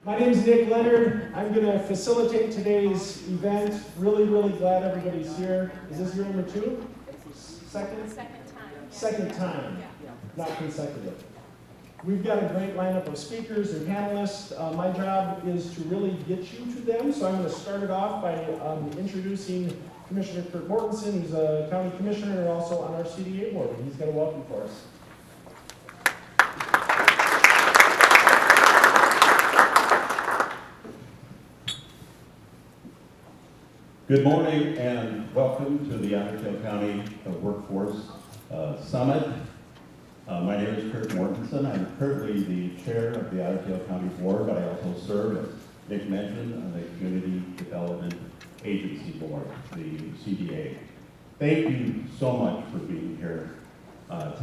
My name is Nick Leonard. I'm going to facilitate today's event. Really glad everybody's here. Is this year number 2? Second? Second time, not consecutive. We've got a great lineup of speakers and panelists. My job is to really get you to them, so I'm going to start it off by introducing Commissioner Kurt Mortensen, who's a county commissioner and also on our CDA board. He's got a welcome for us. Good morning and welcome to the Otter Tail County Workforce Summit. My name is Kurt Mortensen. I'm currently the chair of the Otter Tail County Board, but I also serve, as Nick mentioned, on the Community Development Agency Board, the CDA. Thank you so much for being here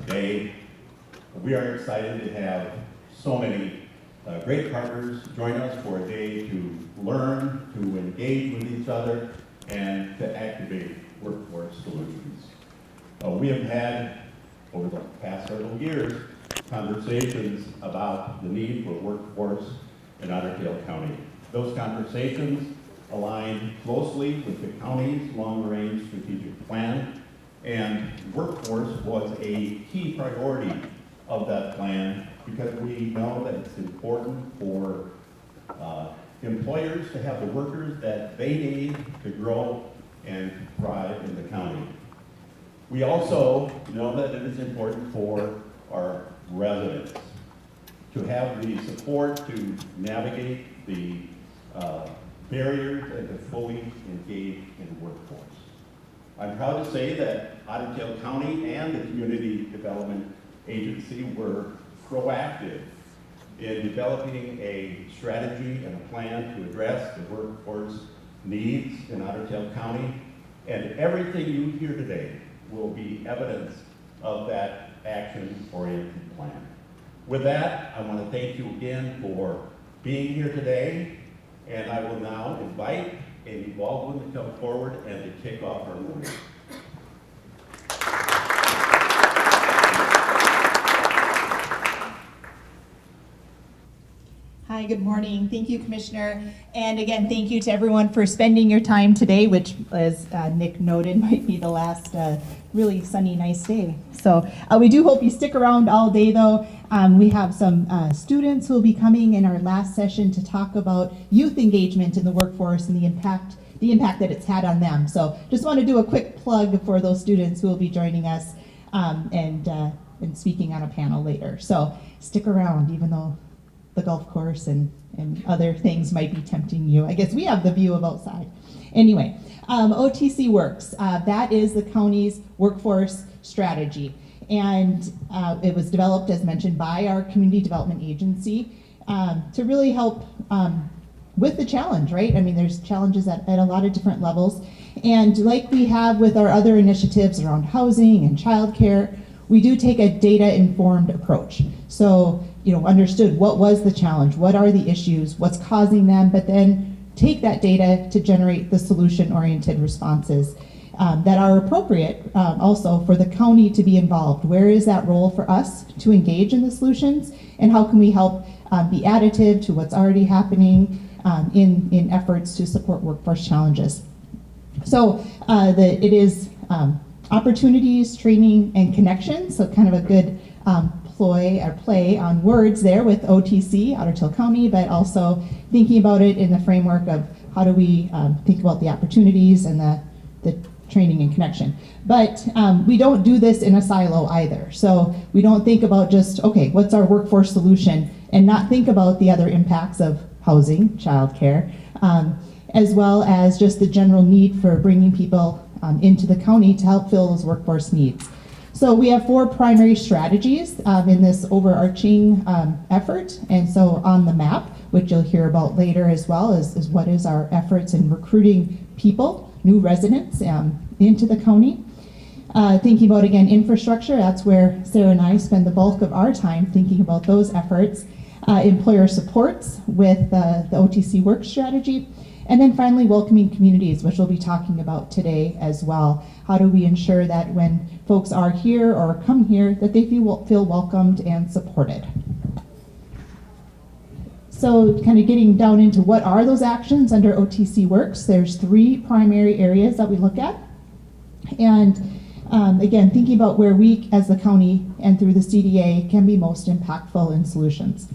today. We are excited to have so many great partners join us for a day to learn, to engage with each other, and to activate workforce solutions. We have had, over the past several years, conversations about the need for workforce in Otter Tail County. Those conversations align closely with the county's long-range strategic plan, and workforce was a key priority of that plan because we know that it's important for employers to have the workers that they need to grow and thrive in the county. We also know that it is important for our residents to have the support to navigate the barriers and to fully engage in the workforce. I'm proud to say that Otter Tail County and the Community Development Agency were proactive in developing a strategy and a plan to address the workforce needs in Otter Tail County. And everything you hear today will be evidence of that action-oriented plan. With that, I want to thank you again for being here today, and I will now invite Amy Baldwin to come forward and to kick off our morning. Hi, good morning. Thank you, Commissioner. And again, thank you to everyone for spending your time today, which, as Nick noted, might be the last really sunny, nice day. So we do hope you stick around all day, though. We have some students who will be coming in our last session to talk about youth engagement in the workforce and the impact that it's had on them. So just want to do a quick plug for those students who will be joining us and speaking on a panel later. So stick around, even though the golf course and other things might be tempting you. I guess we have the view of outside. Anyway, OTC Works, that is the county's workforce strategy. And it was developed, as mentioned, by our Community Development Agency to really help with the challenge, right? I mean, there's challenges at a lot of different levels. And like we have with our other initiatives around housing and childcare, we do take a data-informed approach. So, understood what was the challenge, what are the issues, what's causing them, but then take that data to generate the solution-oriented responses that are appropriate also for the county to be involved. Where is that role for us to engage in the solutions, and how can we help be additive to what's already happening in efforts to support workforce challenges? So it is opportunities, training, and connection, so kind of a good play on words there with OTC, Otter Tail County, but also thinking about it in the framework of how do we think about the opportunities and the training and connection. But we don't do this in a silo either. So we don't think about just, okay, what's our workforce solution, and not think about the other impacts of housing, childcare, as well as just the general need for bringing people into the county to help fill those workforce needs. So we have 4 primary strategies in this overarching effort. And so on the map, which you'll hear about later as well, is what is our efforts in recruiting people, new residents into the county. Thinking about, again, infrastructure, that's where Sarah and I spend the bulk of our time thinking about those efforts. Employer supports with the OTC Works strategy. And then finally, welcoming communities, which we'll be talking about today as well. How do we ensure that when folks are here or come here, that they feel welcomed and supported? So kind of getting down into what are those actions under OTC Works, there's 3 primary areas that we look at. And again, thinking about where we as the county and through the CDA can be most impactful in solutions.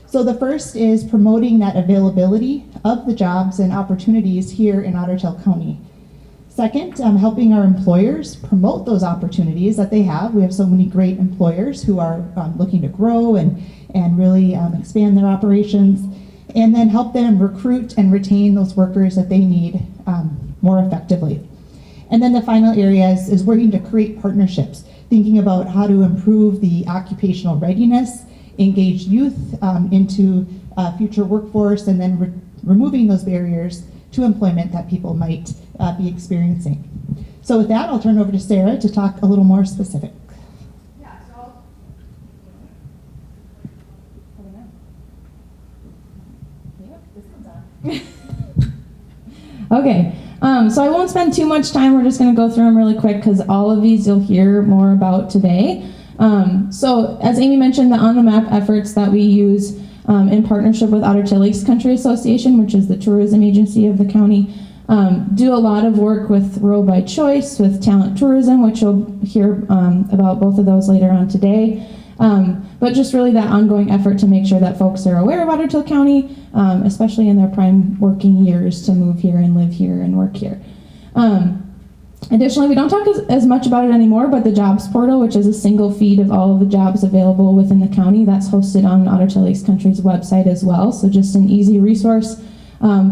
So the first is promoting that availability of the jobs and opportunities here in Otter Tail County. Second, helping our employers promote those opportunities that they have. We have so many great employers who are looking to grow and really expand their operations, and then help them recruit and retain those workers that they need more effectively. And then the final area is working to create partnerships, thinking about how to improve the occupational readiness, engage youth into future workforce, and then removing those barriers to employment that people might be experiencing. So with that, I'll turn over to Sarah to talk a little more specific. Yeah, so okay, so I won't spend too much time. We're just going to go through them really quick because all of these you'll hear more about today. So as Amy mentioned, the On the Map efforts that we use in partnership with Otter Tail Country Association, which is the tourism agency of the county, do a lot of work with Rural by Choice, with talent tourism, which you'll hear about both of those later on today. But just really that ongoing effort to make sure that folks are aware of Otter Tail County, especially in their prime working years to move here and live here and work here. Additionally, we don't talk as much about it anymore, but the jobs portal, which is a single feed of all of the jobs available within the county, that's hosted on Otter Tail Country's website as well. So just an easy resource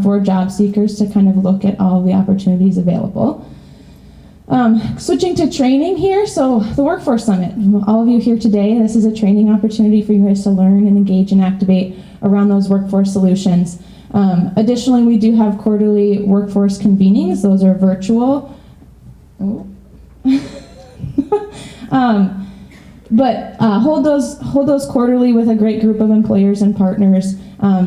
for job seekers to kind of look at all of the opportunities available. Switching to training here, so the Workforce Summit. All of you here today, this is a training opportunity for you guys to learn and engage and activate around those workforce solutions. Additionally, we do have quarterly workforce convenings. Those are virtual. But hold those quarterly with a great group of employers and partners,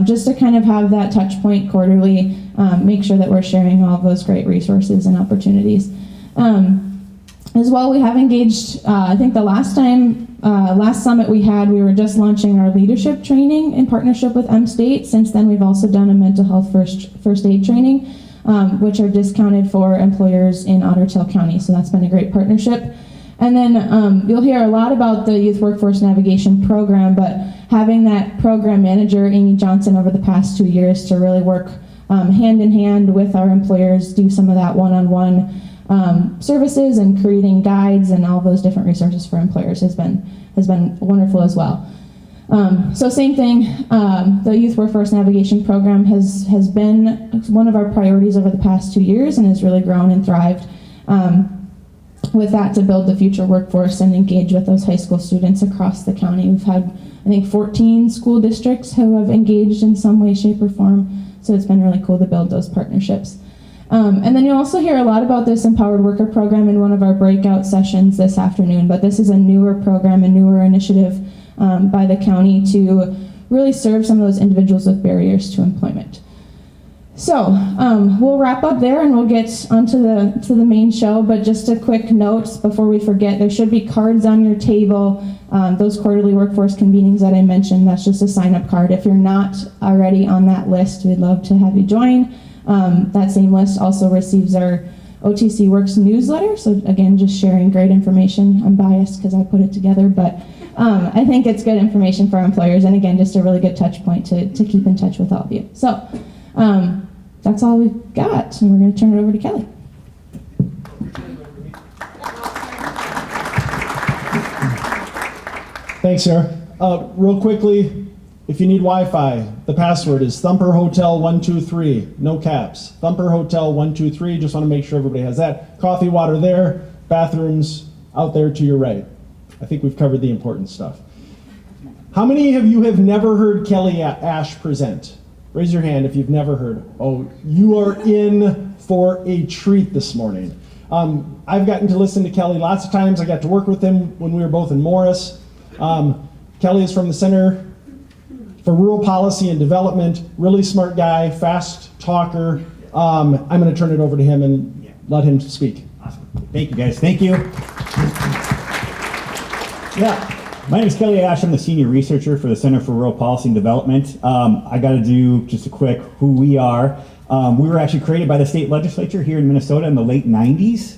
just to kind of have that touch point quarterly, make sure that we're sharing all of those great resources and opportunities. As well, we have engaged, I think the last summit we had, we were just launching our leadership training in partnership with M-State. Since then, we've also done a mental health first aid training, which are discounted for employers in Otter Tail County. So that's been a great partnership. And then you'll hear a lot about the Youth Workforce Navigation Program, but having that program manager, Amy Johnson, over the past 2 years to really work hand in hand with our employers, do some of that one-on-one services and creating guides and all those different resources for employers has been wonderful as well. So same thing, the Youth Workforce Navigation Program has been one of our priorities over the past 2 years and has really grown and thrived with that to build the future workforce and engage with those high school students across the county. We've had, I think, 14 school districts who have engaged in some way, shape, or form, so it's been really cool to build those partnerships. And then you'll also hear a lot about this Empowered Worker Program in one of our breakout sessions this afternoon, but this is a newer program, a newer initiative by the county to really serve some of those individuals with barriers to employment. So we'll wrap up there and we'll get onto the main show, but just a quick note before we forget, there should be cards on your table, those quarterly workforce convenings that I mentioned. That's just a sign-up card. If you're not already on that list, we'd love to have you join. That same list also receives our OTC Works newsletter, so again, just sharing great information. I'm biased because I put it together, but I think it's good information for our employers, and again, just a really good touch point to keep in touch with all of you. So that's all we've got, and we're going to turn it over to Kelly. Thanks, Sarah. Real quickly, if you need Wi-Fi, the password is Thumper Hotel 123, no caps. Thumper Hotel 123, just want to make sure everybody has that. Coffee, water there, bathrooms out there to your right. I think we've covered the important stuff. How many of you have never heard Kelly Ash present? Raise your hand if you've never heard. Oh, you are in for a treat this morning. I've gotten to listen to Kelly lots of times. I got to work with him when we were both in Morris. Kelly is from the Center for Rural Policy and Development. Really smart guy, fast talker. I'm going to turn it over to him and let him speak. Awesome. Thank you, guys. Thank you. Yeah. My name is Kelly Ash. I'm the senior researcher for the Center for Rural Policy and Development. I got to do just a quick who we are. We were actually created by the state legislature here in Minnesota in the late 90s.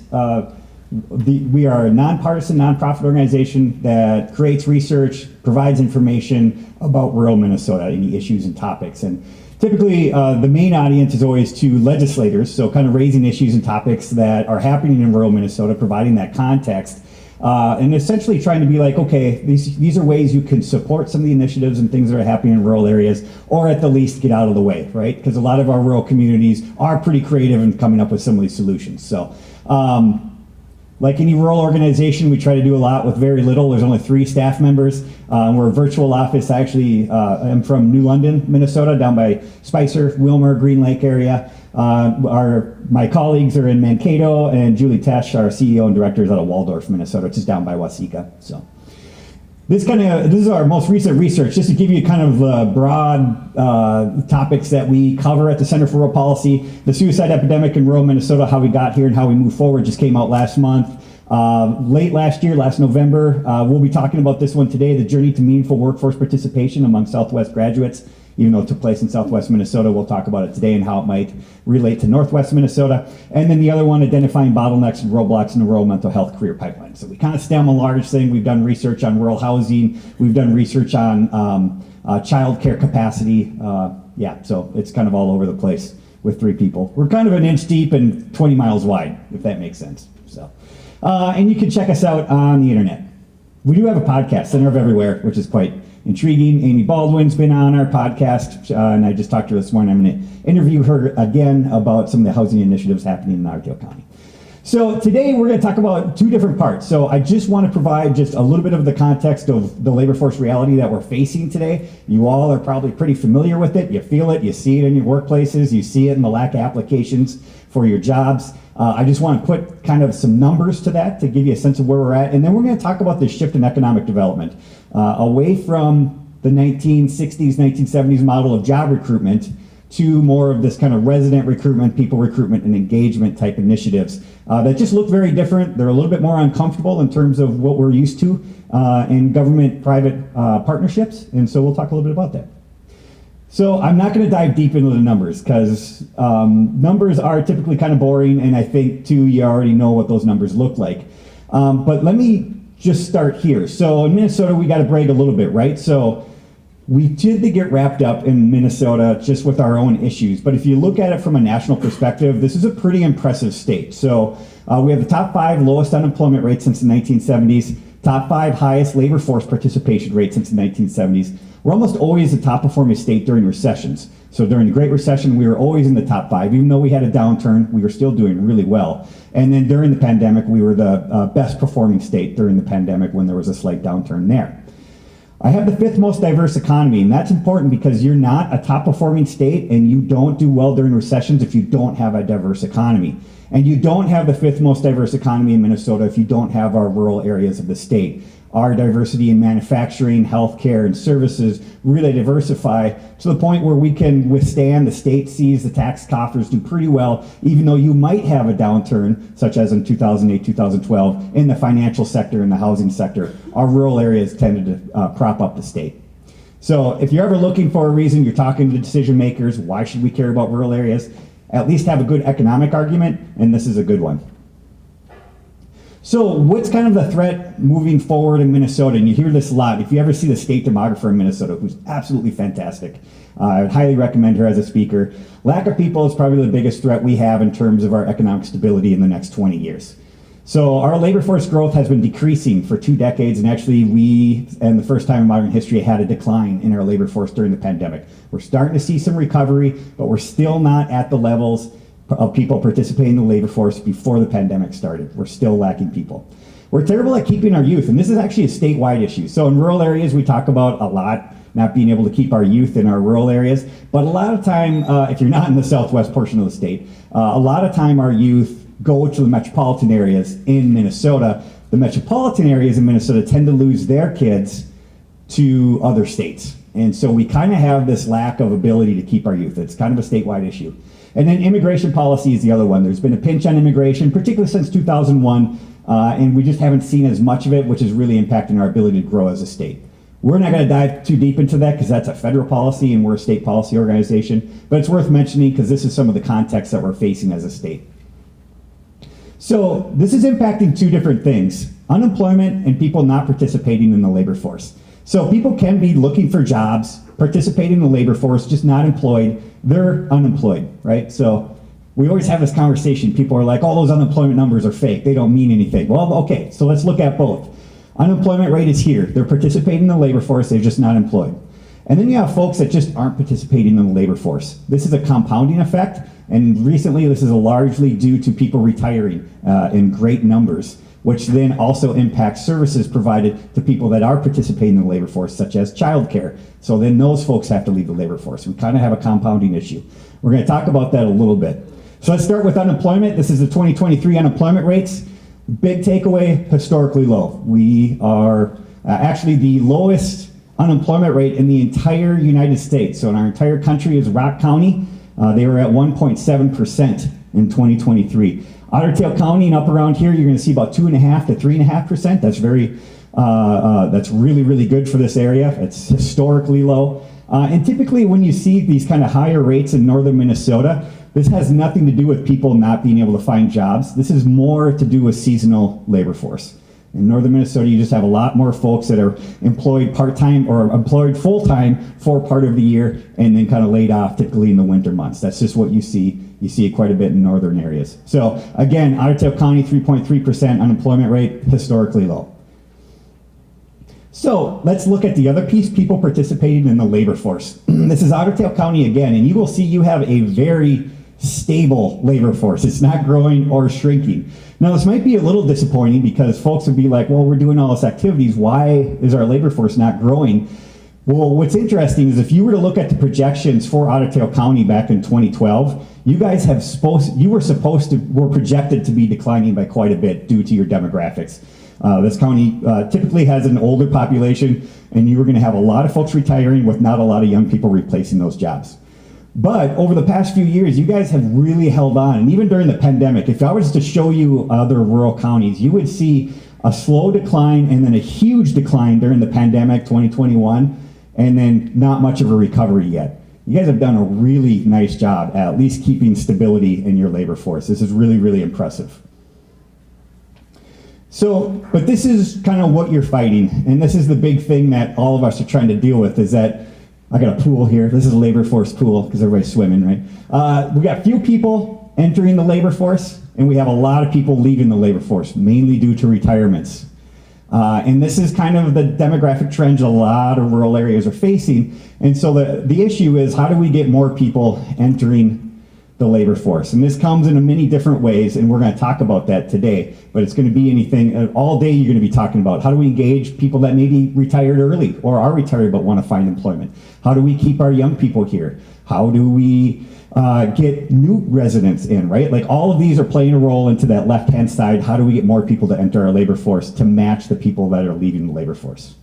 We are a nonpartisan, nonprofit organization that creates research, provides information about rural Minnesota, any issues and topics. And typically, the main audience is always to legislators, so kind of raising issues and topics that are happening in rural Minnesota, providing that context. And essentially trying to be like, okay, these are ways you can support some of the initiatives and things that are happening in rural areas, or at the least get out of the way, right? Because a lot of our rural communities are pretty creative in coming up with some of these solutions. So, like any rural organization, we try to do a lot with very little. There's only 3 staff members. We're a virtual office. Actually, I'm from New London, Minnesota, down by Spicer, Wilmer, Green Lake area. My colleagues are in Mankato, and Julie Tesh, our CEO and director, is out of Waldorf, Minnesota, which is down by Waseca. So this is our most recent research, just to give you kind of broad topics that we cover at the Center for Rural Policy. The suicide epidemic in rural Minnesota, how we got here and how we move forward, just came out last month. Late last year, last November, we'll be talking about this one today, the journey to meaningful workforce participation among Southwest graduates. Even though it took place in Southwest Minnesota, we'll talk about it today and how it might relate to Northwest Minnesota. And then the other one, identifying bottlenecks and roadblocks in the rural mental health career pipeline. So we kind of stem a large thing. We've done research on rural housing. We've done research on child care capacity. So it's kind of all over the place with 3 people. We're kind of an inch deep and 20 miles wide, if that makes sense. So, and you can check us out on the internet. We do have a podcast, Center of Everywhere, which is quite intriguing. Amy Baldwin's been on our podcast, and I just talked to her this morning. I'm going to interview her again about some of the housing initiatives happening in Otter Tail County. So today we're going to talk about 2 different parts. So I just want to provide just a little bit of the context of the labor force reality that we're facing today. You all are probably pretty familiar with it. You feel it. You see it in your workplaces. You see it in the lack of applications for your jobs. I just want to put kind of some numbers to that to give you a sense of where we're at. And then we're going to talk about the shift in economic development away from the 1960s, 1970s model of job recruitment to more of this kind of resident recruitment, people recruitment, and engagement type initiatives that just look very different. They're a little bit more uncomfortable in terms of what we're used to in government-private partnerships. And so we'll talk a little bit about that. So I'm not going to dive deep into the numbers because numbers are typically kind of boring, and I think too you already know what those numbers look like. But let me just start here. So in Minnesota, we got to brag a little bit, right? So we tend to get wrapped up in Minnesota just with our own issues. But if you look at it from a national perspective, this is a pretty impressive state. So we have the top 5 lowest unemployment rates since the 1970s, top 5 highest labor force participation rate since the 1970s. We're almost always the top performing state during recessions. So during the Great Recession, we were always in the top 5. Even though we had a downturn, we were still doing really well. And then during the pandemic, we were the best performing state during the pandemic when there was a slight downturn there. I have the 5th most diverse economy, and that's important because you're not a top performing state and you don't do well during recessions if you don't have a diverse economy. And you don't have the 5th most diverse economy in Minnesota if you don't have our rural areas of the state. Our diversity in manufacturing, healthcare, and services really diversify to the point where we can withstand, the state sees the tax coffers do pretty well, even though you might have a downturn, such as in 2008, 2012, in the financial sector and the housing sector. Our rural areas tended to prop up the state. So if you're ever looking for a reason, you're talking to decision makers, why should we care about rural areas? At least have a good economic argument, and this is a good one. So what's kind of the threat moving forward in Minnesota? And you hear this a lot. If you ever see the state demographer in Minnesota, who's absolutely fantastic, I would highly recommend her as a speaker. Lack of people is probably the biggest threat we have in terms of our economic stability in the next 20 years. So our labor force growth has been decreasing for 2 decades, and actually we, and the first time in modern history, had a decline in our labor force during the pandemic. We're starting to see some recovery, but we're still not at the levels of people participating in the labor force before the pandemic started. We're still lacking people. We're terrible at keeping our youth, and this is actually a statewide issue. So in rural areas, we talk about a lot not being able to keep our youth in our rural areas, but a lot of time, if you're not in the southwest portion of the state, a lot of time our youth go to the metropolitan areas in Minnesota. The metropolitan areas in Minnesota tend to lose their kids to other states. And so we kind of have this lack of ability to keep our youth. It's kind of a statewide issue. And then immigration policy is the other one. There's been a pinch on immigration, particularly since 2001. and we just haven't seen as much of it, which is really impacting our ability to grow as a state. We're not going to dive too deep into that because that's a federal policy and we're a state policy organization, but it's worth mentioning because this is some of the context that we're facing as a state. So this is impacting two different things: unemployment and people not participating in the labor force. So people can be looking for jobs, participating in the labor force, just not employed. They're unemployed, right? So we always have this conversation. People are like, all those unemployment numbers are fake. They don't mean anything. Well, okay, so let's look at both. Unemployment rate is here. They're participating in the labor force. They're just not employed. And then you have folks that just aren't participating in the labor force. This is a compounding effect. And recently, this is largely due to people retiring in great numbers, which then also impacts services provided to people that are participating in the labor force, such as childcare. So then those folks have to leave the labor force. We kind of have a compounding issue. We're going to talk about that a little bit. So let's start with unemployment. This is the 2023 unemployment rates. Big takeaway, historically low. We are actually the lowest unemployment rate in the entire United States. So in our entire country is Rock County. They were at 1.7% in 2023. Otter Tail County and up around here, you're going to see about 2.5% to 3.5%. That's really, really good for this area. It's historically low. And typically when you see these kind of higher rates in northern Minnesota, this has nothing to do with people not being able to find jobs. This is more to do with seasonal labor force. In northern Minnesota, you just have a lot more folks that are employed part-time or employed full-time for part of the year and then kind of laid off typically in the winter months. That's just what you see. You see it quite a bit in northern areas. So again, Otter Tail County, 3.3% unemployment rate, historically low. So let's look at the other piece, people participating in the labor force. This is Otter Tail County again, and you will see you have a very stable labor force. It's not growing or shrinking. Now this might be a little disappointing because folks would be like, well, we're doing all this activities. Why is our labor force not growing? Well, what's interesting is if you were to look at the projections for Otter Tail County back in 2012, you guys were projected to be declining by quite a bit due to your demographics. This county typically has an older population, and you were going to have a lot of folks retiring with not a lot of young people replacing those jobs. But over the past few years, you guys have really held on. And even during the pandemic, if I was to show you other rural counties, you would see a slow decline and then a huge decline during the pandemic, 2021, and then not much of a recovery yet. You guys have done a really nice job at least keeping stability in your labor force. This is really, really impressive. So, but this is kind of what you're fighting. And this is the big thing that all of us are trying to deal with is that I got a pool here. This is a labor force pool because everybody's swimming, right? We got few people entering the labor force, and we have a lot of people leaving the labor force, mainly due to retirements. And this is kind of the demographic trends a lot of rural areas are facing. And so the issue is, how do we get more people entering the labor force? And this comes in many different ways, and we're going to talk about that today. But it's going to be anything, all day you're going to be talking about how do we engage people that maybe retired early or are retired but want to find employment? How do we keep our young people here? How do we get new residents in, right? Like all of these are playing a role into that left-hand side. How do we get more people to enter our labor force to match the people that are leaving the labor force?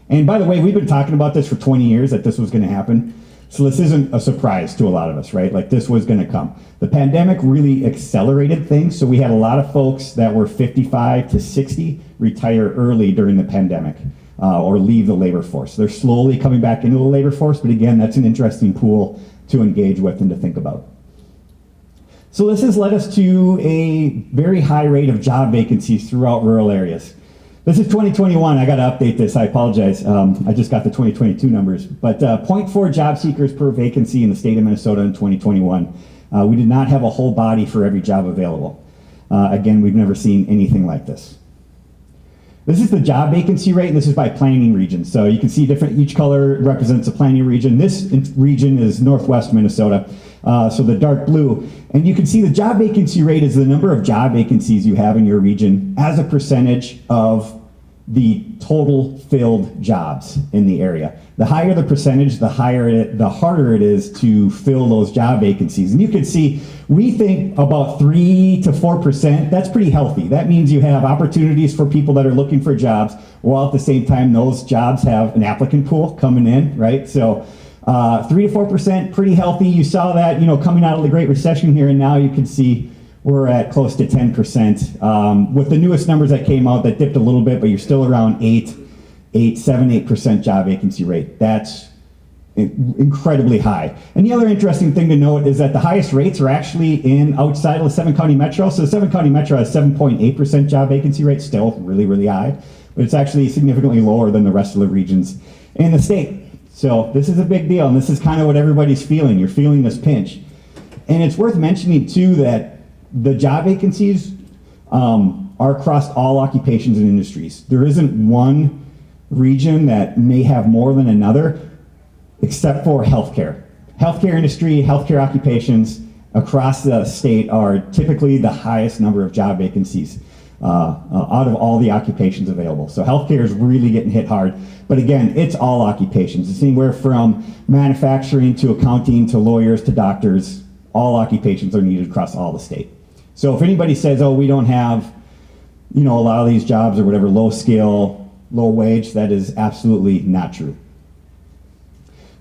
And by the way, we've been talking about this for 20 years, that this was going to happen. So this isn't a surprise to a lot of us, right? Like this was going to come. The pandemic really accelerated things. So we had a lot of folks that were 55 to 60 retire early during the pandemic or leave the labor force. They're slowly coming back into the labor force, but again, that's an interesting pool to engage with and to think about. So this has led us to a very high rate of job vacancies throughout rural areas. This is 2021. I got to update this. I apologize. I just got the 2022 numbers. But 0.4 job seekers per vacancy in the state of Minnesota in 2021. We did not have a whole body for every job available. Again, we've never seen anything like this. This is the job vacancy rate, and this is by planning region. So you can see each color represents a planning region. This region is northwest Minnesota, so the dark blue. And you can see the job vacancy rate is the number of job vacancies you have in your region as a percentage of the total filled jobs in the area. The higher the percentage, the harder it is to fill those job vacancies. And you can see, we think about 3 to 4%, that's pretty healthy. That means you have opportunities for people that are looking for jobs, while at the same time those jobs have an applicant pool coming in, right? So 3 to 4%, pretty healthy. You saw that, coming out of the Great Recession here, and now you can see we're at close to 10%. With the newest numbers that came out, that dipped a little bit, but you're still around 8% job vacancy rate. That's incredibly high. And the other interesting thing to note is that the highest rates are actually in outside of the 7-county metro. So the 7-county metro has 7.8% job vacancy rate, still really, really high, but it's actually significantly lower than the rest of the regions in the state. So this is a big deal, and this is kind of what everybody's feeling. You're feeling this pinch. And it's worth mentioning too that the job vacancies are across all occupations and industries. There isn't one region that may have more than another, except for healthcare. Healthcare industry, healthcare occupations across the state are typically the highest number of job vacancies out of all the occupations available. So healthcare is really getting hit hard. But again, it's all occupations. It's anywhere from manufacturing to accounting to lawyers to doctors. All occupations are needed across all the state. So if anybody says, oh, we don't have, a lot of these jobs or whatever, low skill, low wage, that is absolutely not true.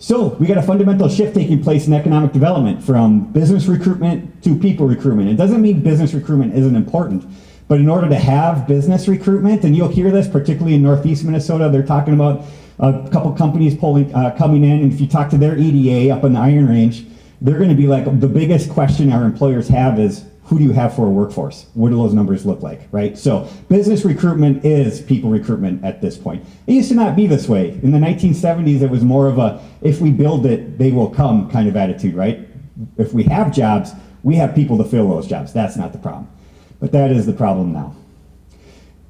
So we got a fundamental shift taking place in economic development from business recruitment to people recruitment. It doesn't mean business recruitment isn't important, but in order to have business recruitment, and you'll hear this particularly in Northeast Minnesota, they're talking about a couple companies coming in, and if you talk to their EDA up in the Iron Range, they're going to be like, the biggest question our employers have is, who do you have for a workforce? What do those numbers look like, right? So business recruitment is people recruitment at this point. It used to not be this way. In the 1970s, it was more of a, if we build it, they will come kind of attitude, right? If we have jobs, we have people to fill those jobs. That's not the problem. But that is the problem now.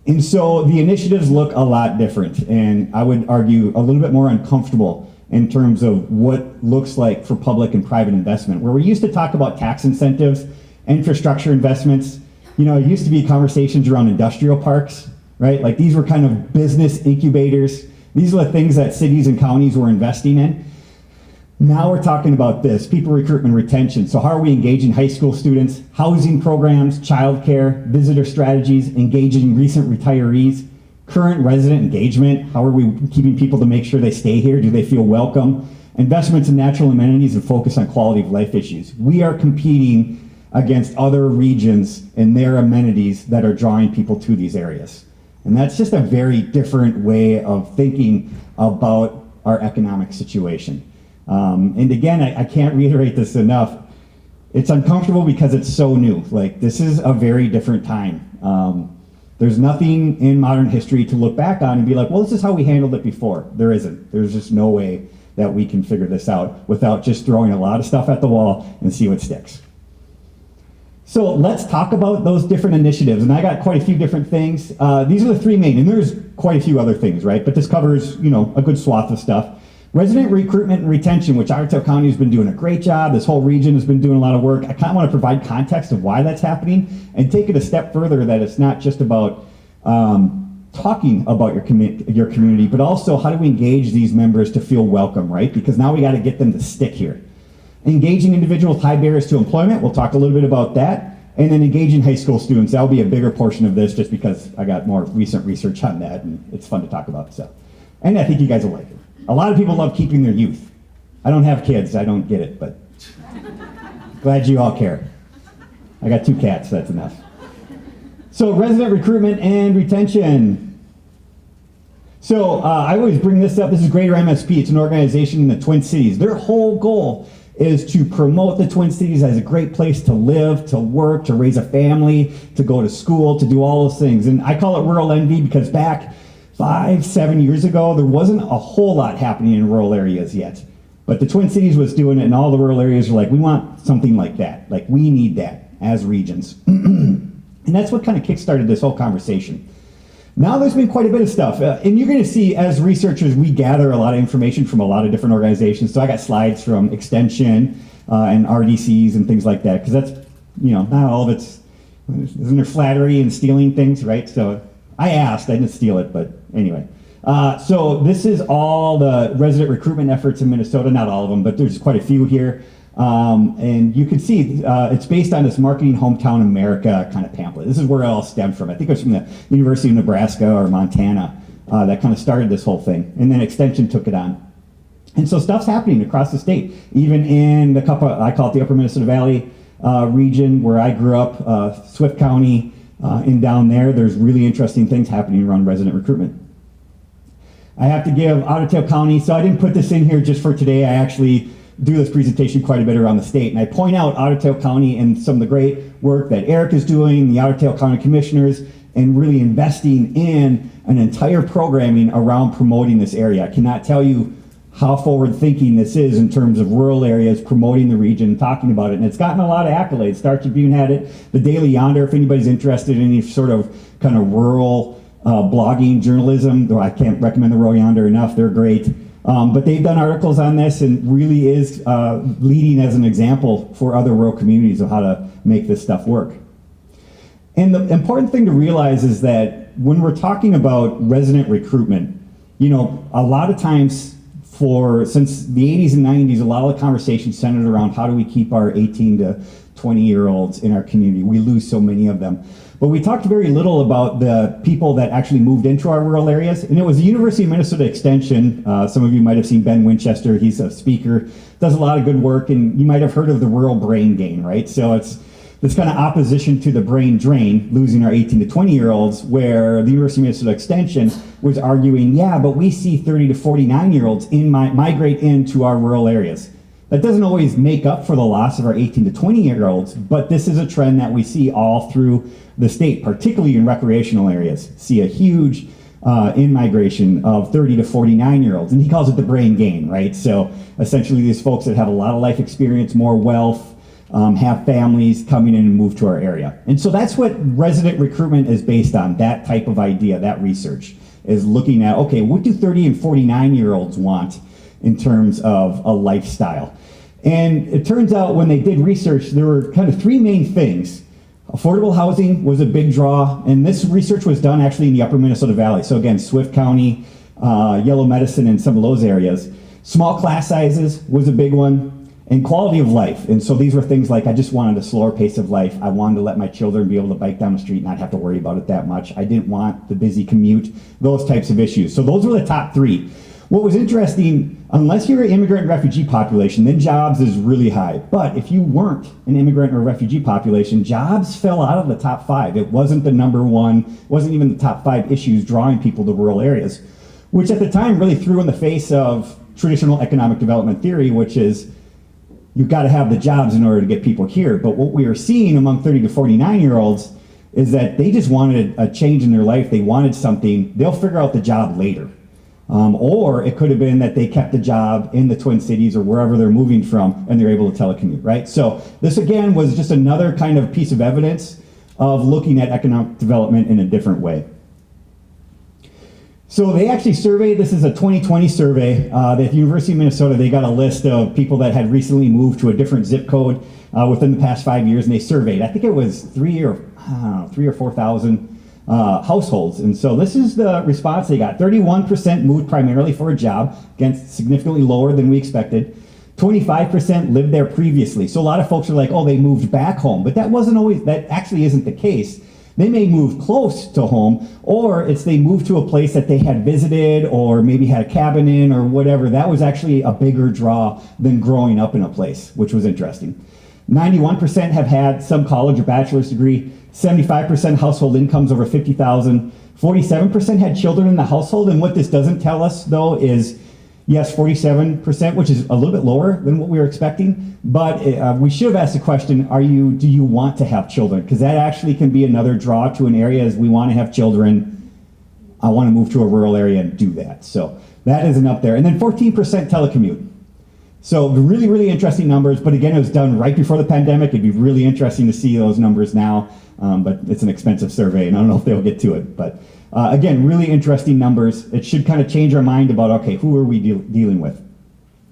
And so the initiatives look a lot different, and I would argue a little bit more uncomfortable in terms of what looks like for public and private investment. Where we used to talk about tax incentives, infrastructure investments, it used to be conversations around industrial parks, right? Like these were kind of business incubators. These are the things that cities and counties were investing in. Now we're talking about this, people recruitment retention. So how are we engaging high school students, housing programs, childcare, visitor strategies, engaging recent retirees, current resident engagement. How are we keeping people to make sure they stay here? Do they feel welcome? Investments in natural amenities and focus on quality of life issues. We are competing against other regions and their amenities that are drawing people to these areas. And that's just a very different way of thinking about our economic situation. And again, I can't reiterate this enough. It's uncomfortable because it's so new. Like, this is a very different time. There's nothing in modern history to look back on and be like, well, this is how we handled it before. There isn't. There's just no way that we can figure this out without just throwing a lot of stuff at the wall and see what sticks. So let's talk about those different initiatives. And I got quite a few different things. These are the three main, and there's quite a few other things, right? But this covers, a good swath of stuff. Resident recruitment and retention, which Otter Tail County has been doing a great job. This whole region has been doing a lot of work. I kind of want to provide context of why that's happening and take it a step further, that it's not just about talking about your community, but also how do we engage these members to feel welcome, right? Because now we got to get them to stick here. Engaging individuals with high barriers to employment, we'll talk a little bit about that. And then engaging high school students, that'll be a bigger portion of this just because I got more recent research on that and it's fun to talk about. So, and I think you guys will like it. A lot of people love keeping their youth. I don't have kids, I don't get it, but glad you all care. I got 2 cats, that's enough. So resident recruitment and retention. So I always bring this up. This is Greater MSP. It's an organization in the Twin Cities. Their whole goal is to promote the Twin Cities as a great place to live, to work, to raise a family, to go to school, to do all those things. And I call it rural envy because back 5-7 years ago, there wasn't a whole lot happening in rural areas yet. But the Twin Cities was doing it, and all the rural areas were like, we want something like that. Like, we need that as regions. And that's what kind of kickstarted this whole conversation. Now there's been quite a bit of stuff. And you're going to see, as researchers, we gather a lot of information from a lot of different organizations. So I got slides from Extension and RDCs and things like that, because that's, not all of it's, isn't there flattery and stealing things, right? So I asked, I didn't steal it, but anyway. So this is all the resident recruitment efforts in Minnesota, not all of them, but there's quite a few here. And you can see it's based on this Marketing Hometown America kind of pamphlet. This is where it all stemmed from. I think it was from the University of Nebraska or Montana that kind of started this whole thing. And then Extension took it on. And so stuff's happening across the state, even in the couple, I call it the Upper Minnesota Valley, region where I grew up, Swift County, and down there's really interesting things happening around resident recruitment. I have to give Otter Tail County, so I didn't put this in here just for today. I actually do this presentation quite a bit around the state, and I point out Otter Tail County and some of the great work that Eric is doing, the Otter Tail County Commissioners, and really investing in an entire programming around promoting this area. I cannot tell you how forward-thinking this is in terms of rural areas, promoting the region, talking about it, and it's gotten a lot of accolades. Star Tribune had it, the Daily Yonder, if anybody's interested in any sort of kind of rural blogging journalism, though I can't recommend the Rural Yonder enough, they're great. But they've done articles on this and really is leading as an example for other rural communities of how to make this stuff work. And the important thing to realize is that when we're talking about resident recruitment, you know, a lot of times since the 80s and 90s, a lot of the conversation centered around how do we keep our 18 to 20-year-olds in our community. We lose so many of them. But we talked very little about the people that actually moved into our rural areas. And it was the University of Minnesota Extension. Some of you might have seen Ben Winchester. He's a speaker, does a lot of good work. And you might have heard of the rural brain gain, right? So it's this kind of opposition to the brain drain, losing our 18 to 20-year-olds, where the University of Minnesota Extension was arguing, yeah, but we see 30 to 49-year-olds migrate into our rural areas. That doesn't always make up for the loss of our 18 to 20-year-olds, but this is a trend that we see all through the state, particularly in recreational areas. See a huge in-migration of 30 to 49-year-olds, and he calls it the brain gain, right? So essentially these folks that have a lot of life experience, more wealth, have families coming in and move to our area. And so that's what resident recruitment is based on, that type of idea, that research, is looking at, okay, what do 30 and 49-year-olds want in terms of a lifestyle? And it turns out when they did research, there were kind of three main things. Affordable housing was a big draw, and this research was done actually in the upper Minnesota Valley. So again, Swift County, Yellow Medicine, and some of those areas. Small class sizes was a big one, and quality of life. And so these were things like, I just wanted a slower pace of life. I wanted to let my children be able to bike down the street and not have to worry about it that much. I didn't want the busy commute, those types of issues. So those were the top three. What was interesting, unless you're an immigrant and refugee population, then jobs is really high. But if you weren't an immigrant or refugee population, jobs fell out of the top five. It wasn't the number one, wasn't even the top five issues drawing people to rural areas, which at the time really threw in the face of traditional economic development theory, which is you've got to have the jobs in order to get people here. But what we are seeing among 30 to 49-year-olds is that they just wanted a change in their life. They wanted something. They'll figure out the job later. Or it could have been that they kept the job in the Twin Cities or wherever they're moving from and they're able to telecommute, right? So this again was just another kind of piece of evidence of looking at economic development in a different way. So they actually surveyed, this is a 2020 survey, at the University of Minnesota. They got a list of people that had recently moved to a different zip code within the past 5 years, and they surveyed, I think it was 3 or 4,000 households. And so this is the response they got. 31% moved primarily for a job, again, significantly lower than we expected. 25% lived there previously. So a lot of folks are like, oh, they moved back home. But that actually isn't the case. They may move close to home, or it's they moved to a place that they had visited or maybe had a cabin in or whatever. That was actually a bigger draw than growing up in a place, which was interesting. 91% have had some college or bachelor's degree. 75% household incomes over $50,000. 47% had children in the household. And what this doesn't tell us, though, is yes, 47%, which is a little bit lower than what we were expecting. But we should have asked the question, do you want to have children? Because that actually can be another draw to an area as we want to have children. I want to move to a rural area and do that. So that isn't up there. And then 14% telecommute. So really, really interesting numbers. But again, it was done right before the pandemic. It'd be really interesting to see those numbers now. But it's an expensive survey, and I don't know if they'll get to it. But again, really interesting numbers. It should kind of change our mind about, okay, who are we dealing with?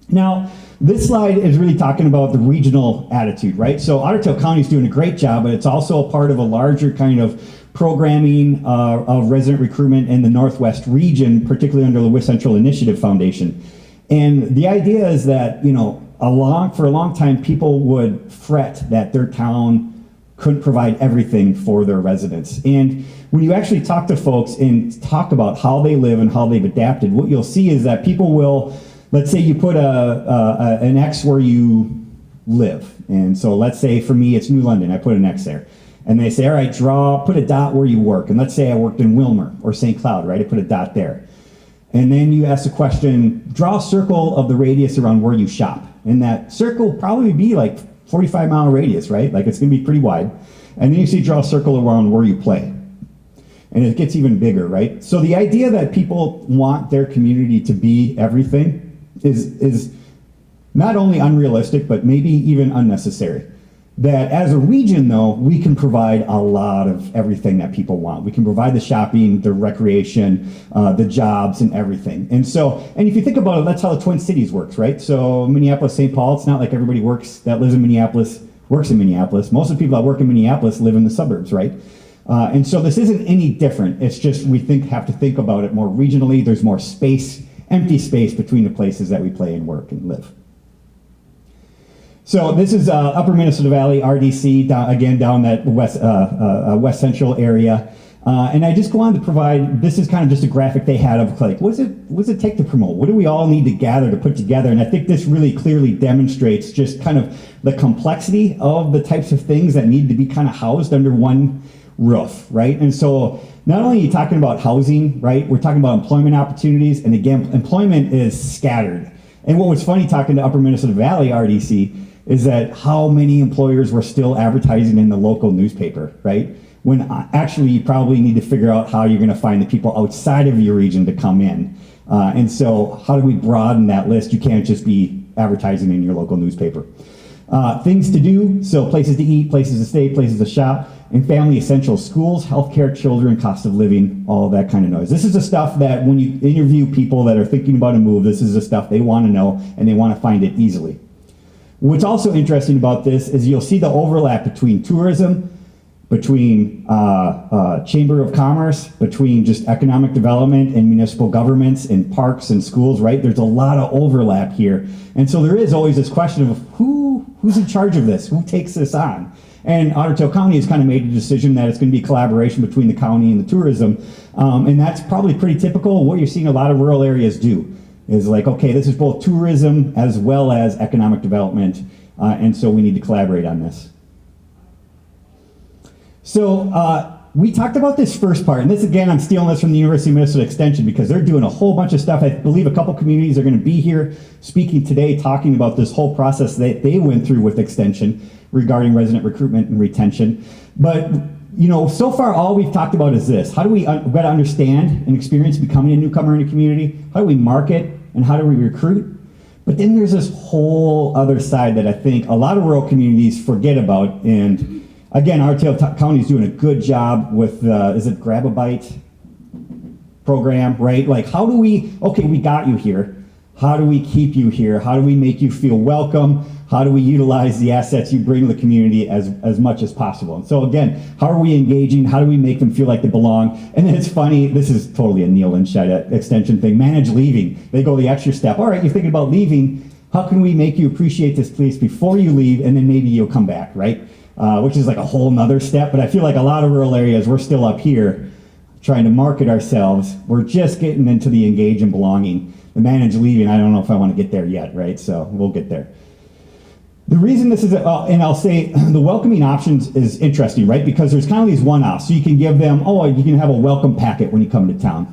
Now, this slide is really talking about the regional attitude, right? So Otter Tail County is doing a great job, but it's also a part of a larger kind of programming of resident recruitment in the Northwest region, particularly under the West Central Initiative Foundation. And the idea is that, for a long time, people would fret that their town couldn't provide everything for their residents. And when you actually talk to folks and talk about how they live and how they've adapted, what you'll see is that people will, let's say you put an X where you live. And so let's say for me, it's New London. I put an X there. And they say, all right, put a dot where you work. And let's say I worked in Wilmer or St. Cloud, right? I put a dot there. And then you ask the question, draw a circle of the radius around where you shop. And that circle will probably be like 45-mile radius, right? Like it's going to be pretty wide. And then you see draw a circle around where you play. And it gets even bigger, right? So the idea that people want their community to be everything is not only unrealistic, but maybe even unnecessary. That as a region, though, we can provide a lot of everything that people want. We can provide the shopping, the recreation, the jobs, and everything. And if you think about it, that's how the Twin Cities works, right? So Minneapolis, St. Paul, it's not like everybody that lives in Minneapolis works in Minneapolis. Most of the people that work in Minneapolis live in the suburbs, right? And so this isn't any different. It's just we have to think about it more regionally. There's more space, empty space between the places that we play and work and live. So this is Upper Minnesota Valley, RDC, down that west central area. And I just wanted to provide, this is kind of just a graphic they had of like, what does it take to promote? What do we all need to gather to put together? And I think this really clearly demonstrates just kind of the complexity of the types of things that need to be kind of housed under one roof, right? And so not only are you talking about housing, right? We're talking about employment opportunities. And again, employment is scattered. And what was funny talking to Upper Minnesota Valley, RDC, is that how many employers were still advertising in the local newspaper, right? When actually you probably need to figure out how you're going to find the people outside of your region to come in. And so how do we broaden that list? You can't just be advertising in your local newspaper. Things to do, so places to eat, places to stay, places to shop, and family essentials, schools, healthcare, children, cost of living, all of that kind of noise. This is the stuff that when you interview people that are thinking about a move, this is the stuff they want to know and they want to find it easily. What's also interesting about this is you'll see the overlap between tourism, between Chamber of Commerce, between just economic development and municipal governments and parks and schools, right? There's a lot of overlap here. And so there is always this question of who's in charge of this? Who takes this on? And Otter Tail County has kind of made a decision that it's going to be collaboration between the county and the tourism. And that's probably pretty typical of what you're seeing a lot of rural areas do. Is like, okay, this is both tourism as well as economic development, and so we need to collaborate on this. So we talked about this first part, and this again, I'm stealing this from the University of Minnesota Extension because they're doing a whole bunch of stuff. I believe a couple communities are going to be here speaking today, talking about this whole process that they went through with Extension regarding resident recruitment and retention. But so far all we've talked about is this. How do we better understand and experience becoming a newcomer in a community? How do we market and how do we recruit? But then there's this whole other side that I think a lot of rural communities forget about. And again, Otter Tail County is doing a good job with, is it Grab a Bite program, right? Like we got you here. How do we keep you here? How do we make you feel welcome? How do we utilize the assets you bring to the community as much as possible? And so again, how are we engaging? How do we make them feel like they belong? And then it's funny, this is totally a Neil and Shida Extension thing, manage leaving. They go the extra step. All right, you're thinking about leaving. How can we make you appreciate this place before you leave and then maybe you'll come back, right? Which is like a whole nother step. But I feel like a lot of rural areas, we're still up here trying to market ourselves. We're just getting into the engage and belonging. The manage leaving, I don't know if I want to get there yet, right? So we'll get there. The reason this is, and I'll say the welcoming options is interesting, right? Because there's kind of these one-offs. So you can give them, you can have a welcome packet when you come to town.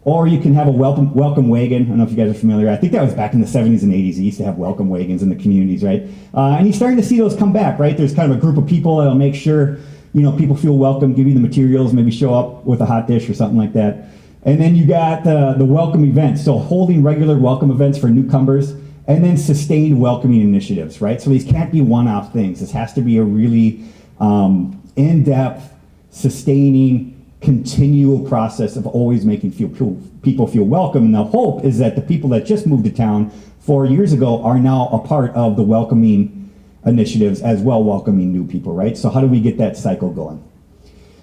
Or you can have a welcome wagon. I don't know if you guys are familiar. I think that was back in the 70s and 80s. They used to have welcome wagons in the communities, right? And you're starting to see those come back, right? There's kind of a group of people that'll make sure, people feel welcome, give you the materials, maybe show up with a hot dish or something like that. And then you got the welcome events. So holding regular welcome events for newcomers. And then sustained welcoming initiatives, right? So these can't be one-off things. This has to be a really in-depth, sustaining, continual process of always making people feel welcome. And the hope is that the people that just moved to town 4 years ago are now a part of the welcoming initiatives as well, welcoming new people, right? So how do we get that cycle going?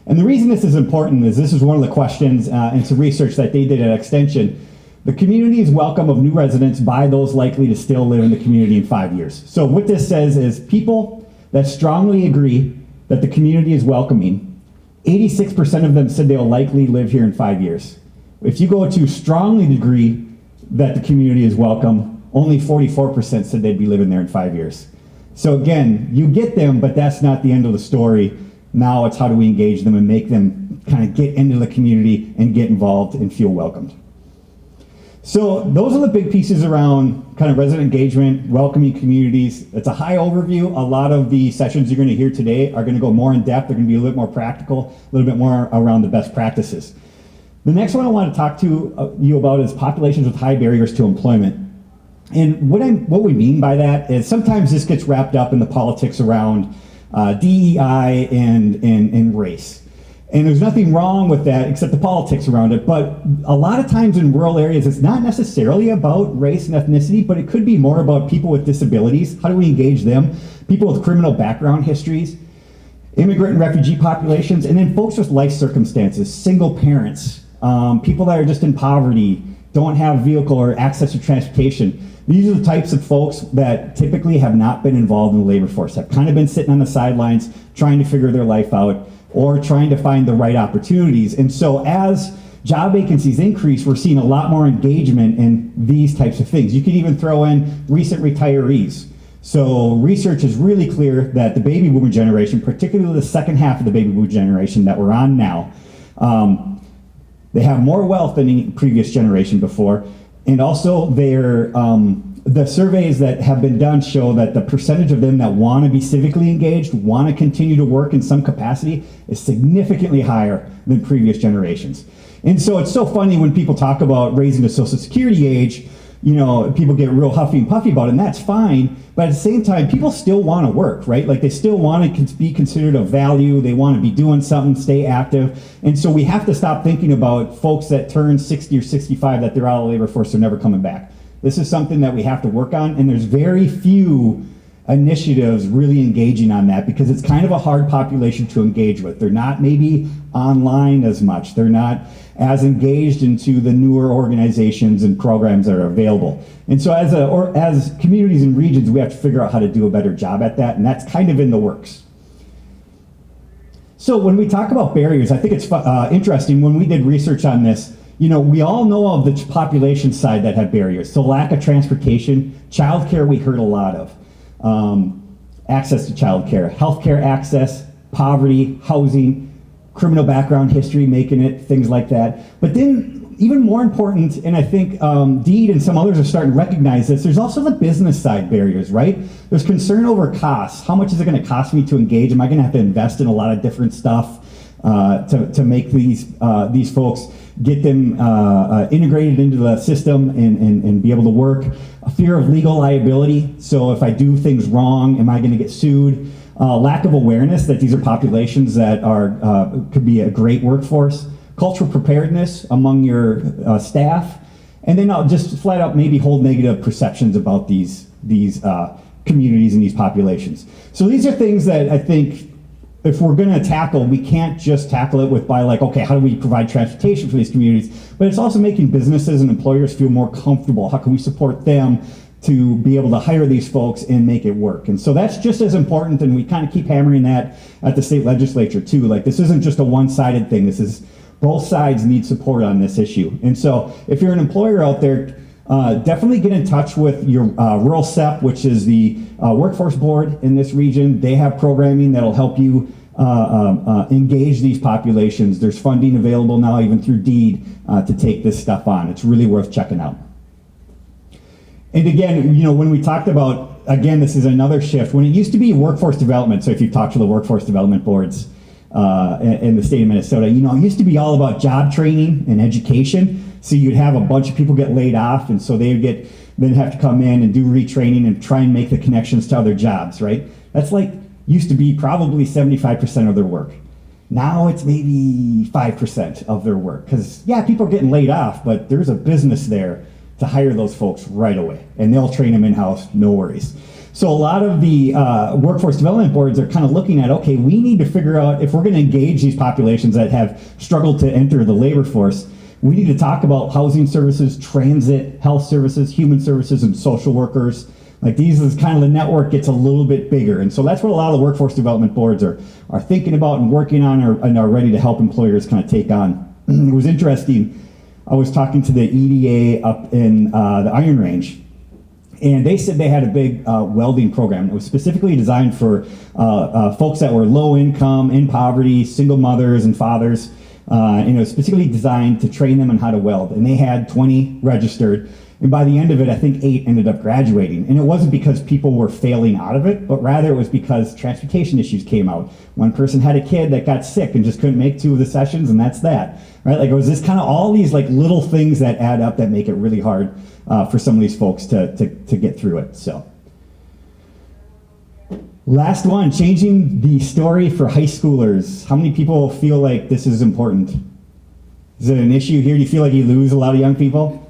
And the reason this is important is this is one of the questions and some research that they did at Extension. The community's welcome of new residents by those likely to still live in the community in 5 years. So what this says is people that strongly agree that the community is welcoming, 86% of them said they'll likely live here in 5 years. If you go to strongly agree that the community is welcome, only 44% said they'd be living there in 5 years. So again, you get them, but that's not the end of the story. Now it's how do we engage them and make them kind of get into the community and get involved and feel welcomed. So those are the big pieces around kind of resident engagement, welcoming communities. It's a high overview. A lot of the sessions you're going to hear today are going to go more in depth. They're going to be a little bit more practical, a little bit more around the best practices. The next one I want to talk to you about is populations with high barriers to employment. And what we mean by that is sometimes this gets wrapped up in the politics around DEI and race. And there's nothing wrong with that except the politics around it. But a lot of times in rural areas, it's not necessarily about race and ethnicity, but it could be more about people with disabilities. How do we engage them? People with criminal background histories, immigrant and refugee populations, and then folks with life circumstances, single parents, people that are just in poverty, don't have a vehicle or access to transportation. These are the types of folks that typically have not been involved in the labor force, have kind of been sitting on the sidelines trying to figure their life out or trying to find the right opportunities. And so as job vacancies increase, we're seeing a lot more engagement in these types of things. You could even throw in recent retirees. So research is really clear that the baby boomer generation, particularly the second half of the baby boomer generation that we're on now, they have more wealth than any previous generation before. And also the surveys that have been done show that the percentage of them that want to be civically engaged, want to continue to work in some capacity, is significantly higher than previous generations. And so it's so funny when people talk about raising the Social Security age, you know, people get real huffy and puffy about it, and that's fine, but at the same time, people still want to work, right? Like they still want to be considered of value, they want to be doing something, stay active, and so we have to stop thinking about folks that turn 60 or 65 that they're out of the labor force, they're never coming back. This is something that we have to work on, and there's very few initiatives really engaging on that because it's kind of a hard population to engage with. They're not maybe online as much. They're not as engaged into the newer organizations and programs that are available. And so as communities and regions, we have to figure out how to do a better job at that, and that's kind of in the works. So when we talk about barriers, I think it's interesting. When we did research on this, you know, we all know of the population side that have barriers. So lack of transportation, childcare we heard a lot of. Access to childcare, healthcare access, poverty, housing, criminal background history making it, things like that. But then even more important, and I think Deed and some others are starting to recognize this, there's also the business side barriers, right? There's concern over costs. How much is it going to cost me to engage? Am I going to have to invest in a lot of different stuff to make these folks, get them integrated into the system and be able to work? A fear of legal liability. So if I do things wrong, am I going to get sued? Lack of awareness that these are populations that could be a great workforce. Cultural preparedness among your staff. And then I'll just flat out maybe hold negative perceptions about these communities and these populations. So these are things that I think if we're going to tackle, we can't just tackle it by like, okay, how do we provide transportation for these communities? But it's also making businesses and employers feel more comfortable. How can we support them to be able to hire these folks and make it work? And so that's just as important, and we kind of keep hammering that at the state legislature too. Like this isn't just a one-sided thing. This is both sides need support on this issue. And so if you're an employer out there, definitely get in touch with your rural SEP, which is the workforce board in this region. They have programming that'll help you engage these populations. There's funding available now, even through Deed, to take this stuff on. It's really worth checking out. And again, you know, when we talked about, again, this is another shift. When it used to be workforce development, so if you talk to the workforce development boards in the state of Minnesota, you know, it used to be all about job training and education. So you'd have a bunch of people get laid off, and so they would then have to come in and do retraining and try and make the connections to other jobs, right? That's like, used to be probably 75% of their work. Now it's maybe 5% of their work. Because, yeah, people are getting laid off, but there's a business there to hire those folks right away. And they'll train them in-house, no worries. So a lot of the workforce development boards are kind of looking at, okay, we need to figure out if we're going to engage these populations that have struggled to enter the labor force. We need to talk about housing services, transit, health services, human services, and social workers. Like these is kind of the network gets a little bit bigger. And so that's what a lot of the workforce development boards are thinking about and working on and are ready to help employers kind of take on. It was interesting. I was talking to the EDA up in the Iron Range, And they said they had a big welding program that was specifically designed for folks that were low income, in poverty, single mothers and fathers. And it was specifically designed to train them on how to weld. And they had 20 registered. And by the end of it, I think 8 ended up graduating. And it wasn't because people were failing out of it, but rather it was because transportation issues came out. One person had a kid that got sick and just couldn't make 2 of the sessions, and that's that. Right? Like, it was this kind of all these like little things that add up that make it really hard for some of these folks to get through it. So, last one, changing the story for high schoolers. How many people feel like this is important? Is it an issue here? Do you feel like you lose a lot of young people?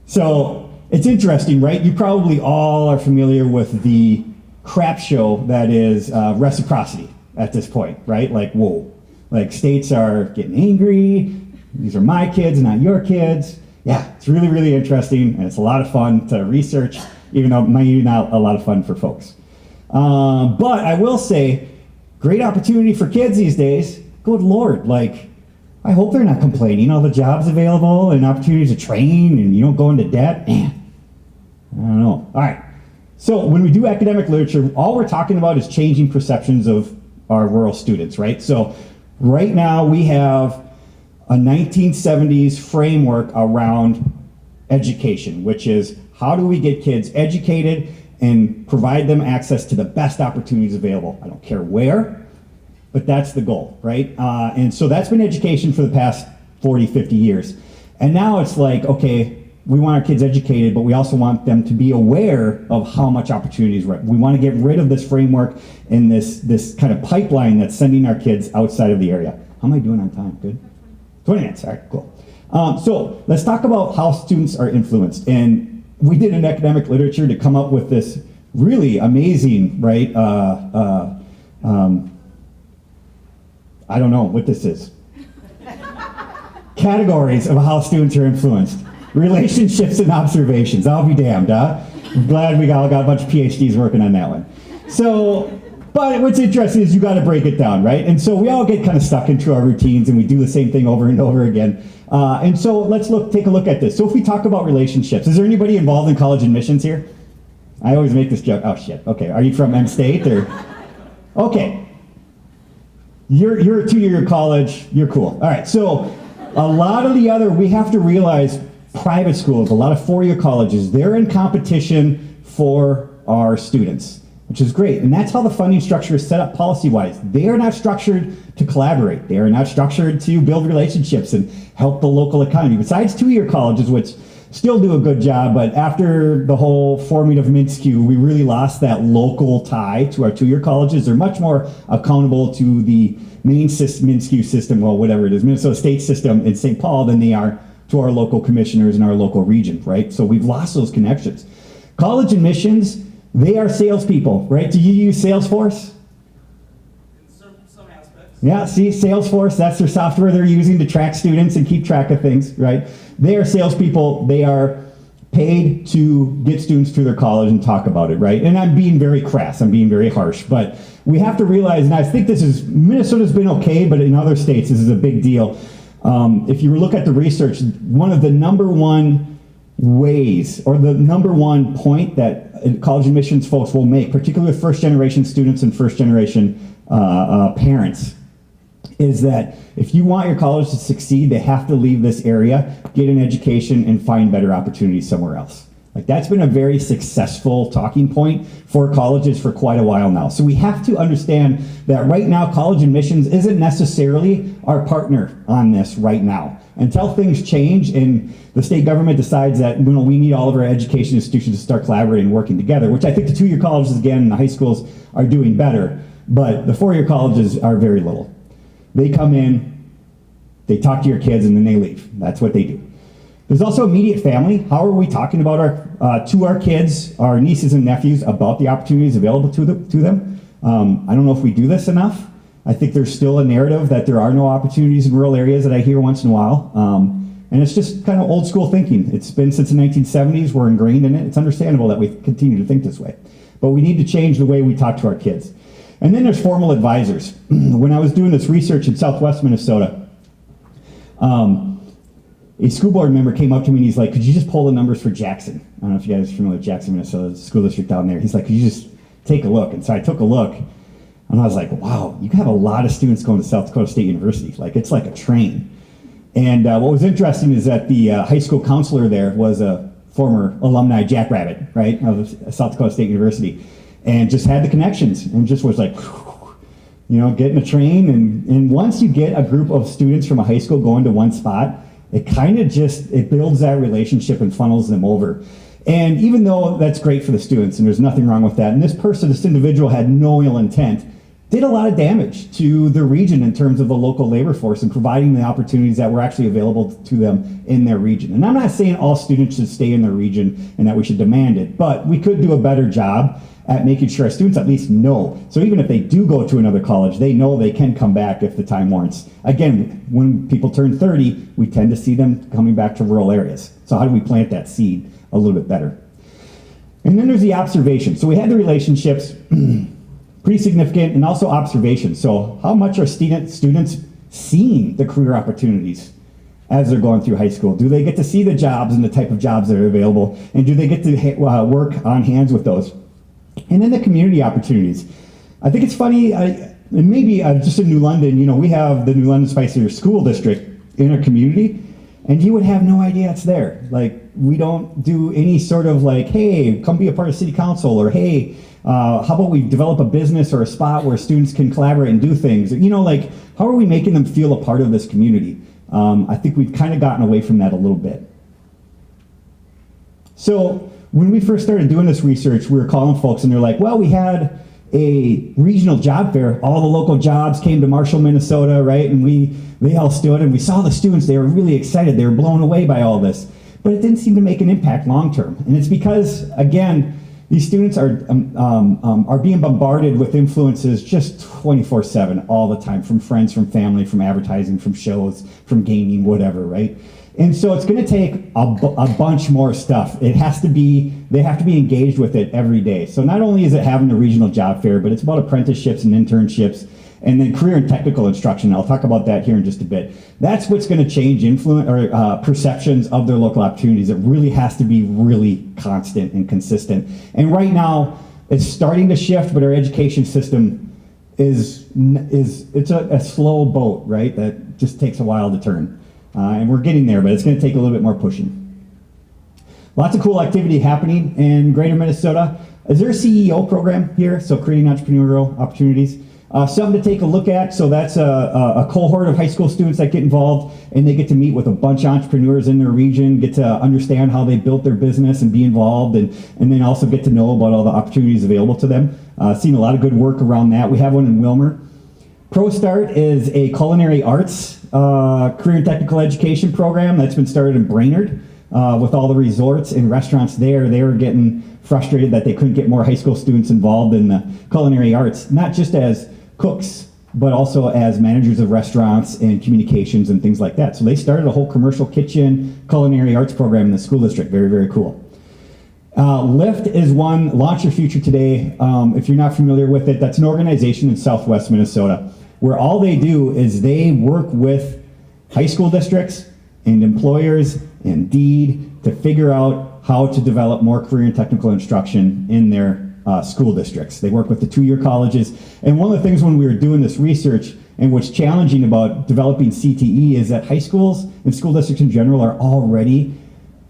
So it's interesting, right? You probably all are familiar with the crap show that is reciprocity at this point, right? Like, whoa, like states are getting angry. These are my kids, not your kids. Yeah, it's really, really interesting, and it's a lot of fun to research, even though maybe not a lot of fun for folks. But I will say, great opportunity for kids these days. Good Lord, like, I hope they're not complaining. All the jobs available and opportunities to train and you don't go into debt. Man, I don't know. All right. So when we do academic literature, all we're talking about is changing perceptions of our rural students, right? So right now we have a 1970s framework around education, which is how do we get kids educated and provide them access to the best opportunities available. I don't care where, but that's the goal, right? And so that's been education for the past 40, 50 years. And now it's like, okay, we want our kids educated, but we also want them to be aware of how much opportunity is right. We want to get rid of this framework and this kind of pipeline that's sending our kids outside of the area. How am I doing on time? Good? 20 minutes, all right, cool. So let's talk about how students are influenced. And we did an academic literature to come up with this really amazing, right? I don't know what this is. Categories of how students are influenced. Relationships and observations. I'll be damned, huh? I'm glad we all got a bunch of PhDs working on that one. So, but what's interesting is you got to break it down, right? And so we all get kind of stuck into our routines and we do the same thing over and over again. And so let's take a look at this. So if we talk about relationships, is there anybody involved in college admissions here? I always make this joke. Oh shit. Okay. Are you from M State or? Okay. You're a 2-year college. You're cool. All right. So a lot of we have to realize private schools, a lot of 4-year colleges, they're in competition for our students, which is great. And that's how the funding structure is set up policy-wise. They are not structured to collaborate. They are not structured to build relationships and help the local economy. Besides 2-year colleges, which still do a good job, but after the whole forming of MNSCU, we really lost that local tie to our 2-year colleges. They're much more accountable to the main MNSCU system, well, whatever it is, Minnesota State system in St. Paul than they are to our local commissioners in our local region, right? So we've lost those connections. College admissions, they are salespeople, right? Do you use Salesforce? In some aspects. Yeah, see, Salesforce, that's their software they're using to track students and keep track of things, right? They are salespeople. They are paid to get students through their college and talk about it, right? And I'm being very crass, I'm being very harsh, but we have to realize, and I think Minnesota's been okay, but in other states this is a big deal. If you look at the research, one of the number one ways, or the number one point that college admissions folks will make, particularly with first-generation students and first-generation parents, is that if you want your college to succeed, they have to leave this area, get an education, and find better opportunities somewhere else. Like, that's been a very successful talking point for colleges for quite a while now. So we have to understand that right now, college admissions isn't necessarily our partner on this right now. Until things change and the state government decides that we need all of our education institutions to start collaborating and working together, which I think the 2-year colleges, again, and the high schools are doing better, but the 4-year colleges are very little. They come in, they talk to your kids, and then they leave. That's what they do. There's also immediate family. How are we talking about our kids, our nieces and nephews, about the opportunities available to them? I don't know if we do this enough. I think there's still a narrative that there are no opportunities in rural areas that I hear once in a while. And it's just kind of old school thinking. It's been since the 1970s. We're ingrained in it. It's understandable that we continue to think this way. But we need to change the way we talk to our kids. And then there's formal advisors. When I was doing this research in Southwest Minnesota, a school board member came up to me and he's like, could you just pull the numbers for Jackson? I don't know if you guys are familiar with Jackson, Minnesota, the school district down there. He's like, could you just take a look? And so I took a look, and I was like, wow, you have a lot of students going to South Dakota State University. Like, it's like a train. And what was interesting is that the high school counselor there was a former alumni jackrabbit, right, of South Dakota State University, and just had the connections and just was like, you know, getting a train. And once you get a group of students from a high school going to one spot, it kind of just, it builds that relationship and funnels them over. And even though that's great for the students, and there's nothing wrong with that, and this individual had no ill intent, did a lot of damage to the region in terms of the local labor force and providing the opportunities that were actually available to them in their region. And I'm not saying all students should stay in their region and that we should demand it, but we could do a better job at making sure our students at least know. So even if they do go to another college, they know they can come back if the time warrants. Again, when people turn 30, we tend to see them coming back to rural areas. So how do we plant that seed a little bit better? And then there's the observation. So we had the relationships, pretty significant, and also observation. So how much are students seeing the career opportunities as they're going through high school? Do they get to see the jobs and the type of jobs that are available? And do they get to work on hands with those? And then the community opportunities. I think it's funny, maybe just in New London, you know, we have the New London Spicer School District in our community, and you would have no idea it's there. Like, we don't do any sort of like, hey, come be a part of city council, or hey, how about we develop a business or a spot where students can collaborate and do things? You know, like, how are we making them feel a part of this community? I think we've kind of gotten away from that a little bit. So when we first started doing this research, we were calling folks and they're like, well, we had a regional job fair. All the local jobs came to Marshall, Minnesota, right? And they all stood and we saw the students. They were really excited. They were blown away by all this. But it didn't seem to make an impact long term. And it's because, again, these students are being bombarded with influences just 24/7 all the time, from friends, from family, from advertising, from shows, from gaming, whatever, right? And so it's going to take a bunch more stuff. They have to be engaged with it every day. So not only is it having a regional job fair, but it's about apprenticeships and internships, and then career and technical instruction. I'll talk about that here in just a bit. That's what's going to change perceptions of their local opportunities. It really has to be really constant and consistent. And right now, it's starting to shift, but our education system it's a slow boat, right? That just takes a while to turn. And we're getting there, but it's going to take a little bit more pushing. Lots of cool activity happening in Greater Minnesota. Is there a CEO program here? So creating entrepreneurial opportunities. Something to take a look at. So that's a cohort of high school students that get involved, and they get to meet with a bunch of entrepreneurs in their region, get to understand how they built their business and be involved, and then also get to know about all the opportunities available to them. Seen a lot of good work around that. We have one in Wilmer. ProStart is a culinary arts career and technical education program that's been started in Brainerd with all the resorts and restaurants there. They were getting frustrated that they couldn't get more high school students involved in the culinary arts, not just as cooks, but also as managers of restaurants and communications and things like that. So they started a whole commercial kitchen culinary arts program in the school district. Very, very cool. LIFT is one, Launch Your Future Today. If you're not familiar with it, that's an organization in Southwest Minnesota where all they do is they work with high school districts and employers and DEED to figure out how to develop more career and technical instruction in their school districts. They work with the two-year colleges. And one of the things when we were doing this research and what's challenging about developing CTE is that high schools and school districts in general are already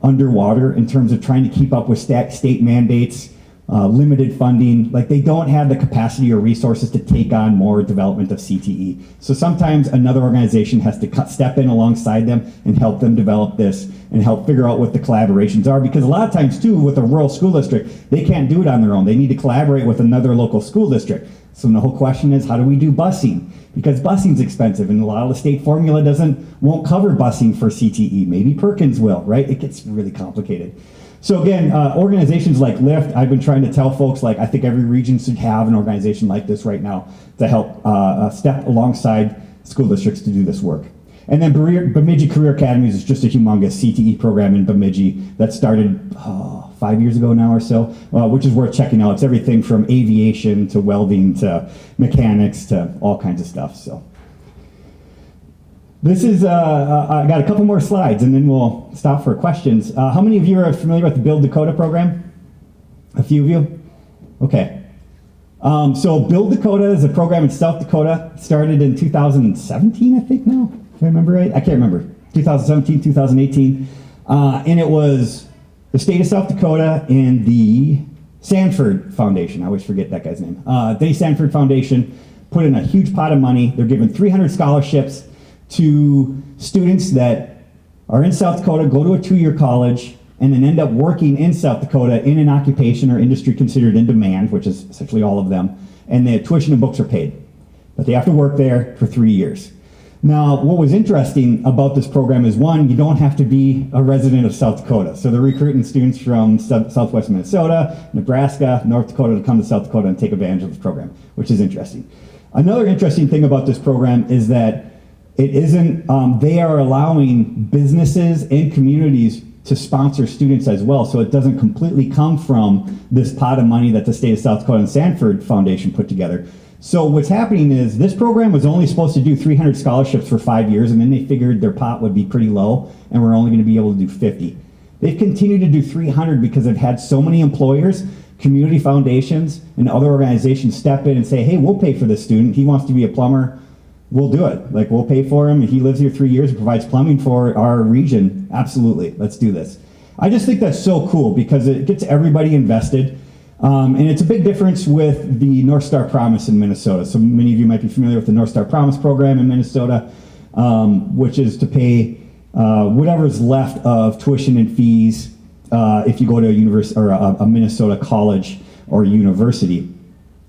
underwater in terms of trying to keep up with state mandates, limited funding. Like, they don't have the capacity or resources to take on more development of CTE. So sometimes another organization has to step in alongside them and help them develop this and help figure out what the collaborations are. Because a lot of times too, with a rural school district, they can't do it on their own. They need to collaborate with another local school district. So the whole question is, how do we do busing? Because busing's expensive, and a lot of the state formula won't cover busing for CTE. Maybe Perkins will, right? It gets really complicated. So again, organizations like LIFT, I've been trying to tell folks, like, I think every region should have an organization like this right now to help step alongside school districts to do this work. And then Bemidji Career Academies is just a humongous CTE program in Bemidji that started 5 years ago now or so, which is worth checking out. It's everything from aviation to welding to mechanics to all kinds of stuff. So This is, I got a couple more slides and then we'll stop for questions. How many of you are familiar with the Build Dakota program? A few of you? Okay. So Build Dakota is a program in South Dakota, started in 2017, I think now, if I remember right. I can't remember, 2017, 2018. And it was the state of South Dakota and the Sanford Foundation. I always forget that guy's name. The Sanford Foundation put in a huge pot of money. They're giving 300 scholarships to students that are in South Dakota, go to a 2-year college, and then end up working in South Dakota in an occupation or industry considered in demand, which is essentially all of them, and the tuition and books are paid. But they have to work there for 3 years. Now, what was interesting about this program is, one, you don't have to be a resident of South Dakota. So they're recruiting students from Southwest Minnesota, Nebraska, North Dakota to come to South Dakota and take advantage of this program, which is interesting. Another interesting thing about this program is that it isn't, they are allowing businesses and communities to sponsor students as well, so it doesn't completely come from this pot of money that the state of South Dakota and Sanford Foundation put together. So what's happening is this program was only supposed to do 300 scholarships for 5 years, and then they figured their pot would be pretty low, and we're only going to be able to do 50. They've continued to do 300 because they've had so many employers, community foundations, and other organizations step in and say, hey, we'll pay for this student. He wants to be a plumber. We'll do it. Like, we'll pay for him. If he lives here 3 years and provides plumbing for our region, absolutely, let's do this. I just think that's so cool because it gets everybody invested. And it's a big difference with the North Star Promise in Minnesota. So many of you might be familiar with the North Star Promise program in Minnesota, which is to pay whatever's left of tuition and fees if you go to a university or a Minnesota college or university.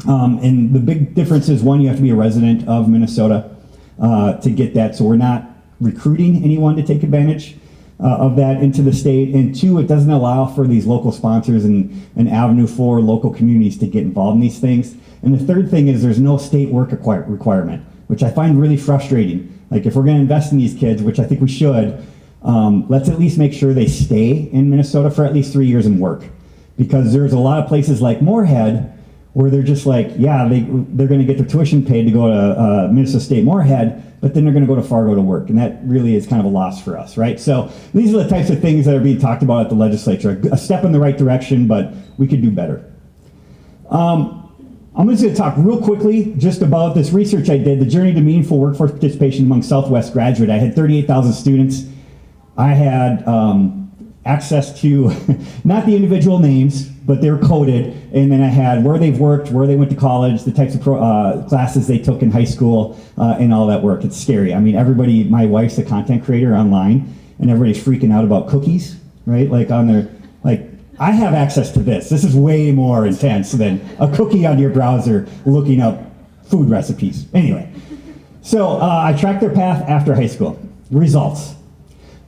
And the big difference is, one, you have to be a resident of Minnesota to get that. So we're not recruiting anyone to take advantage of that into the state. And two, it doesn't allow for these local sponsors and an avenue for local communities to get involved in these things. And the third thing is there's no state work requirement, which I find really frustrating. Like, if we're going to invest in these kids, which I think we should, let's at least make sure they stay in Minnesota for at least 3 years and work. Because there's a lot of places like Moorhead where they're just like, yeah, they're going to get their tuition paid to go to Minnesota State Moorhead, but then they're going to go to Fargo to work. And that really is kind of a loss for us, right? So these are the types of things that are being talked about at the legislature. A step in the right direction, but we could do better. I'm just going to talk real quickly just about this research I did, the Journey to Meaningful Workforce Participation Among Southwest Graduate. I had 38,000 students. I had access to not the individual names, but they're coded, and then I had where they've worked, where they went to college, the types of classes they took in high school, and all that work. It's scary. I mean, everybody, my wife's a content creator online, and everybody's freaking out about cookies, right? Like on their, like, I have access to this. This is way more intense than a cookie on your browser looking up food recipes. Anyway, so I tracked their path after high school. Results.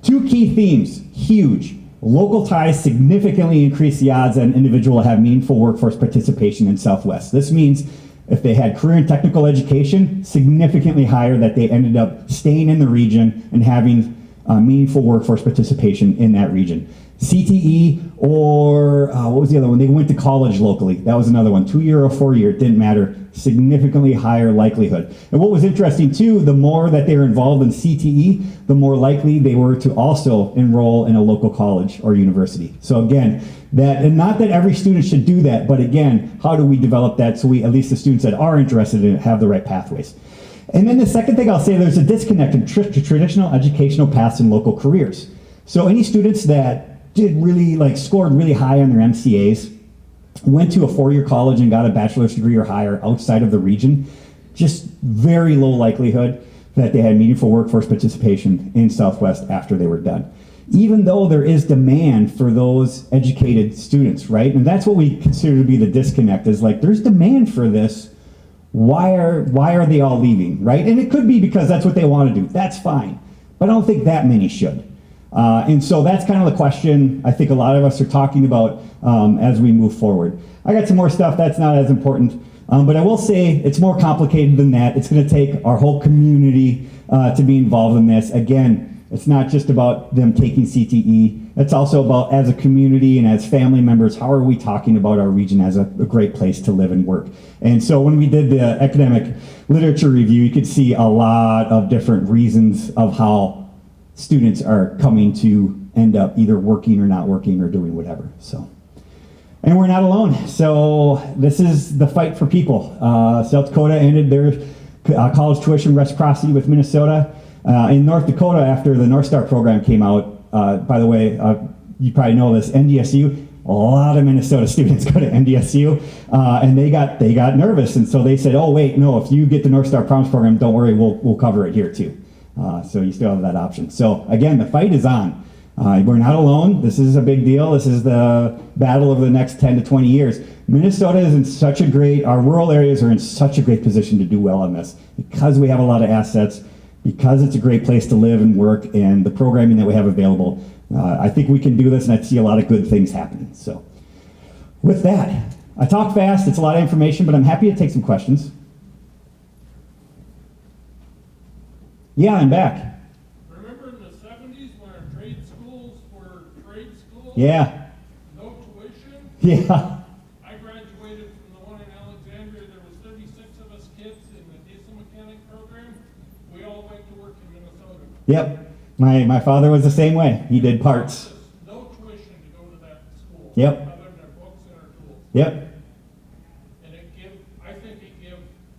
2 key themes, huge. Local ties significantly increase the odds that an individual will have meaningful workforce participation in Southwest. This means if they had career and technical education, significantly higher that they ended up staying in the region and having meaningful workforce participation in that region. CTE or what was the other one? They went to college locally. That was another one. 2-year or 4-year, it didn't matter. Significantly higher likelihood. And what was interesting too, the more that they were involved in CTE, the more likely they were to also enroll in a local college or university. So again, that, and not that every student should do that, but again, how do we develop that so we, at least the students that are interested in it, have the right pathways? And then the second thing I'll say, there's a disconnect in traditional educational paths and local careers. So any students that did really, like, scored really high on their MCAs, went to a 4-year college and got a bachelor's degree or higher outside of the region, just very low likelihood that they had meaningful workforce participation in Southwest after they were done. Even though there is demand for those educated students, right? And that's what we consider to be the disconnect, is like, there's demand for this. Why are they all leaving, right? And it could be because that's what they want to do. That's fine. But I don't think that many should. And so that's kind of the question I think a lot of us are talking about as we move forward. I got some more stuff that's not as important, but I will say it's more complicated than that. It's going to take our whole community to be involved in this. Again, it's not just about them taking CTE. It's also about, as a community and as family members, how are we talking about our region as a great place to live and work? And so when we did the academic literature review, you could see a lot of different reasons of how students are coming to end up either working or not working or doing whatever. So, and we're not alone. So this is the fight for people. South Dakota ended their college tuition reciprocity with Minnesota. In North Dakota, after the North Star program came out, by the way, you probably know this, NDSU, a lot of Minnesota students go to NDSU, and they got nervous, and so they said, oh wait, no, if you get the North Star Promise program, don't worry, we'll cover it here too. So you still have that option. So again, the fight is on. We're not alone. This is a big deal. This is the battle over the next 10 to 20 years. Minnesota is in such a great, our rural areas are in such a great position to do well on this because we have a lot of assets, because it's a great place to live and work, and the programming that we have available. I think we can do this, and I see a lot of good things happening. So with that, I talk fast. It's a lot of information, but I'm happy to take some questions. Yeah, I'm back. Remember in the 70s when our trade schools were trade schools? Yeah. No tuition? Yeah. I graduated from the one in Alexandria. There was 36 of us kids in the diesel mechanic program. We all went to work in Minnesota. Yep. My father was the same way. He did parts. No tuition to go to that school. Yep. Other than our books and our tools. Yep. And I think it gave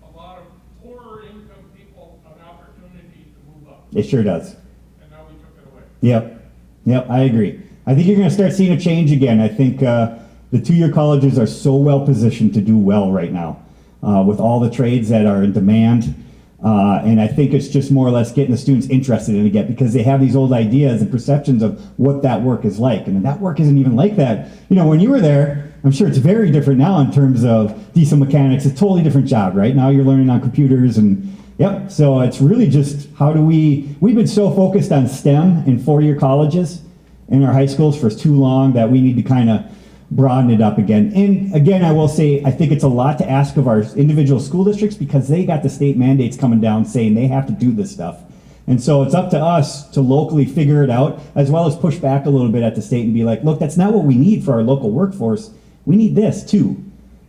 a lot of poorer income people an opportunity to move up. It sure does. And now we took it away. Yep. Yep, I agree. I think you're going to start seeing a change again. I think the two-year colleges are so well positioned to do well right now with all the trades that are in demand. And I think it's just more or less getting the students interested in it again because they have these old ideas and perceptions of what that work is like. And that work isn't even like that. You know, when you were there, I'm sure it's very different now in terms of diesel mechanics. It's a totally different job, right? Now you're learning on computers and, yep. So it's really just how do we've been so focused on STEM in four-year colleges in our high schools for too long that we need to kind of broaden it up again. And again, I will say, I think it's a lot to ask of our individual school districts because they got the state mandates coming down saying they have to do this stuff. And so it's up to us to locally figure it out, as well as push back a little bit at the state and be like, look, that's not what we need for our local workforce. We need this too.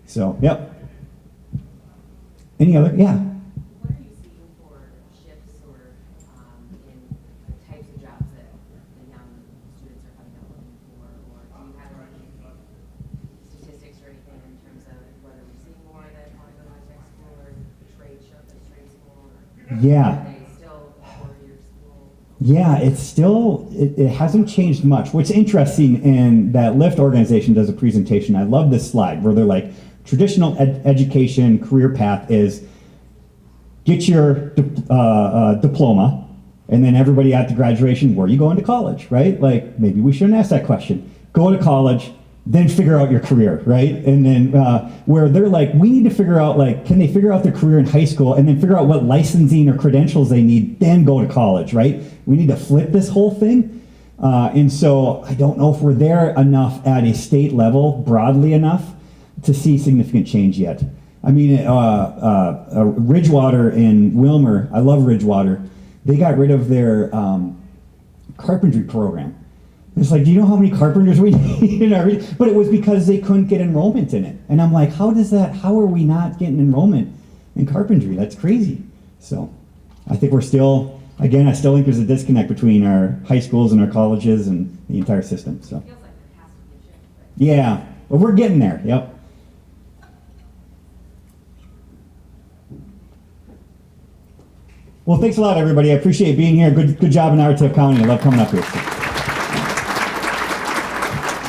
So, yep. Any other? Yeah. What are you seeing for shifts or in the types of jobs that the young students are coming out looking for? Or do you have any statistics or anything in terms of whether we're seeing more that want to go to tech school or trade school? Or Yeah. are they still 4-year school? Yeah, it's still, it hasn't changed much. What's interesting, and that LIFT organization does a presentation. I love this slide where they're like, traditional education career path is get your diploma, and then everybody at the graduation, where are you going to college, right? Like, maybe we shouldn't ask that question. Go to college, then figure out your career, right? And then where they're like, we need to figure out, like, can they figure out their career in high school and then figure out what licensing or credentials they need, then go to college, right? We need to flip this whole thing. And so I don't know if we're there enough at a state level, broadly enough, to see significant change yet. I mean, Ridgewater in Wilmer, I love Ridgewater, they got rid of their carpentry program. It's like, do you know how many carpenters we need in our region? But it was because they couldn't get enrollment in it. And I'm like, how are we not getting enrollment in carpentry? That's crazy. So I think we're still, again, I still think there's a disconnect between our high schools and our colleges and the entire system. So It feels like there has to be a shift, but yeah, but we're getting there, yep. Well, thanks a lot, everybody. I appreciate being here. Good job in Otter Tail County. I love coming up here.